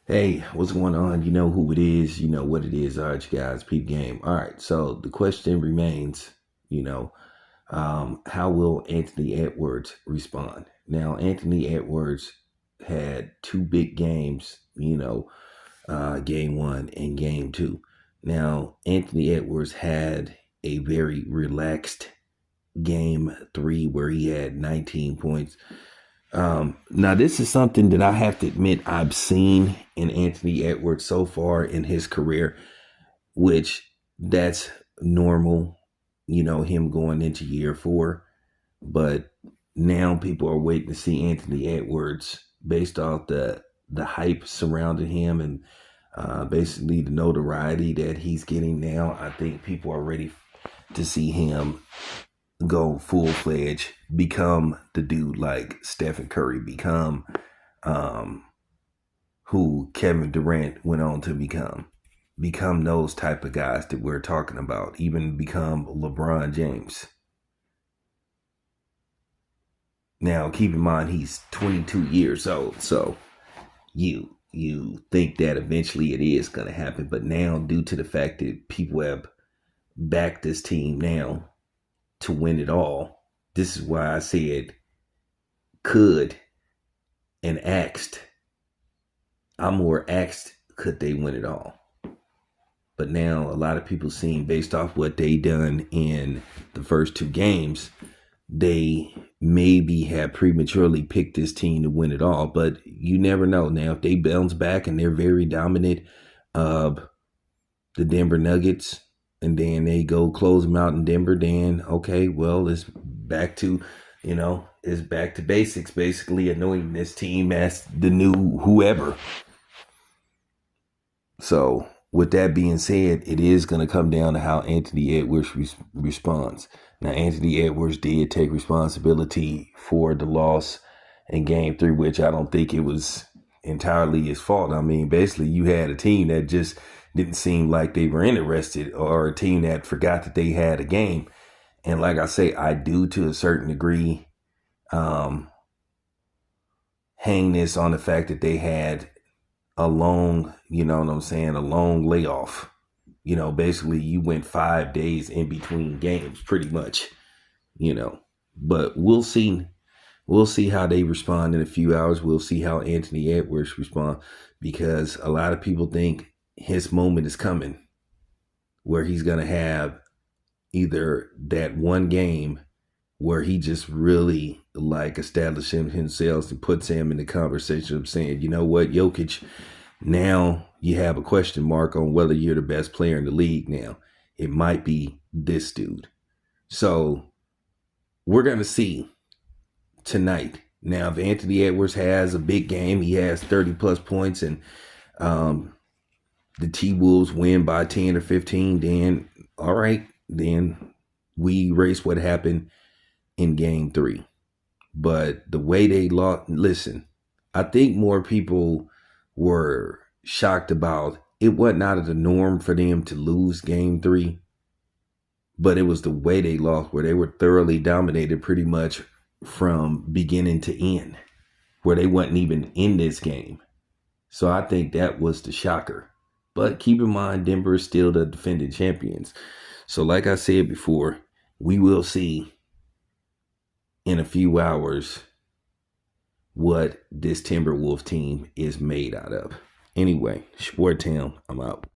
Hey, what's going on? You know who it is. You know what it is. All right, you guys, peep game. All right, so the question remains, you know, how will Anthony Edwards respond? Now, Anthony Edwards had two big games, game one and game two. Now, Anthony Edwards had a very relaxed game three where he had 19 points. Now, this is something that I have to admit I've seen in Anthony Edwards so far in his career, which that's normal, him going into year four. But now people are waiting to see Anthony Edwards based off the hype surrounding him and basically the notoriety that he's getting now. I think people are ready to see him go full fledged, become the dude like Stephen Curry, become um, who Kevin Durant went on to become those type of guys that we're talking about, even become LeBron James. Now, keep in mind he's 22 years old, so you think that eventually it is going to happen, but now due to the fact that people have backed this team now to win it all, this is why I said could and asked. I'm more asked could they win it all. But now a lot of people seem based off what they done in the first two games, they maybe have prematurely picked this team to win it all. But you never know. Now, if they bounce back and they're very dominant of the Denver Nuggets, and then they go close them out in Denver, then okay, well, it's back to, it's back to basics, basically anointing this team as the new whoever. So with that being said, it is going to come down to how Anthony Edwards responds. Now, Anthony Edwards did take responsibility for the loss in game three, which I don't think it was entirely his fault. I mean, basically you had a team that just didn't seem like they were interested, or a team that forgot that they had a game. And like I say, I do to a certain degree hang this on the fact that they had a long, a long layoff. Basically you went 5 days in between games pretty much, but we'll see. We'll see how they respond in a few hours. We'll see how Anthony Edwards respond, because a lot of people think his moment is coming where he's going to have either that one game where he just really like establishes himself and puts him in the conversation of saying, you know what, Jokic, now you have a question mark on whether you're the best player in the league now. It might be this dude. So we're going to see tonight. Now, if Anthony Edwards has a big game, he has 30 plus points, and the T-Wolves win by 10 or 15, then all right, then we erase what happened in game three. But the way they lost, listen, I think more people were shocked about it. Wasn't out of the norm for them to lose game three, but it was the way they lost, where they were thoroughly dominated pretty much from beginning to end, where they wasn't even in this game. So I think that was the shocker. But keep in mind, Denver is still the defending champions. So like I said before, we will see in a few hours what this Timberwolf team is made out of. Anyway, Sport Town, I'm out.